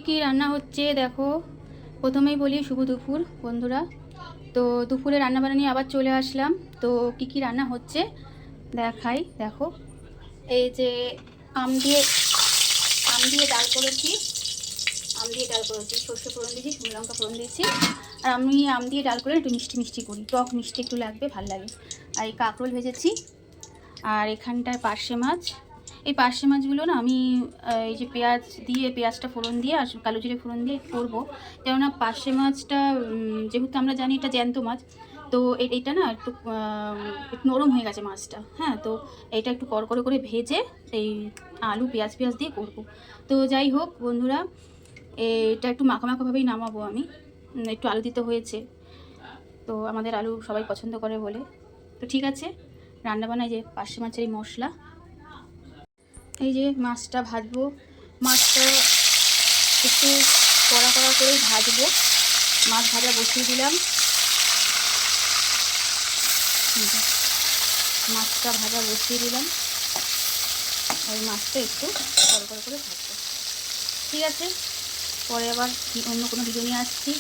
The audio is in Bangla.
কি রান্না হচ্ছে দেখো। প্রথমেই বলি শুভ দুপুর বন্ধুরা। তো দুপুরে রান্না বান্না নিয়ে আবার চলে আসলাম। তো কি রান্না হচ্ছে দেখাই, দেখো। এই যে আম দিয়ে ডাল করেছি। সর্ষে ফোড়ন দিয়েছি, শুকনো লঙ্কা ফোড়ন দিয়েছি। আর আমি আম দিয়ে ডাল করে একটু মিষ্টি মিষ্টি করি, টক মিষ্টি একটু লাগবে, ভাল লাগে। আর এই কাঁকরোল ভেজেছি। আর এখানটায় পার্শে মাছ। এই পার্শে মাছগুলো না আমি এই যে পেঁয়াজটা ফোড়ন দিয়ে আর কালো জিরে ফোড়ন দিয়ে করবো। কেননা পার্শে মাছটা যেহেতু আমরা জানি এটা জ্যান্ত মাছ, তো এটা না একটু নরম হয়ে গেছে মাছটা। হ্যাঁ, তো এটা একটু কড়কড়ে করে ভেজে এই আলু পেঁয়াজ দিয়ে করব। তো যাই হোক বন্ধুরা, এটা একটু মাখাভাবেই নামাবো আমি। একটু আলু দিতে হয়েছে, তো আমাদের আলু সবাই পছন্দ করে বলে। তো ঠিক আছে, রান্নাবান্নায় যে পার্শে মাছের এই মশলা, এই যে মাছটা ভাজবো। মাছটা একটু কড়া করেই ভাজবো। মাছ ভাজা বসিয়ে দিলাম। মাছটা ভাজা বসিয়ে দিলাম। ওই মাছটা একটু কড়া করে ভাজবো। ঠিক আছে, পরে আবার অন্য কোনো ভিডিও নিয়ে আসছি।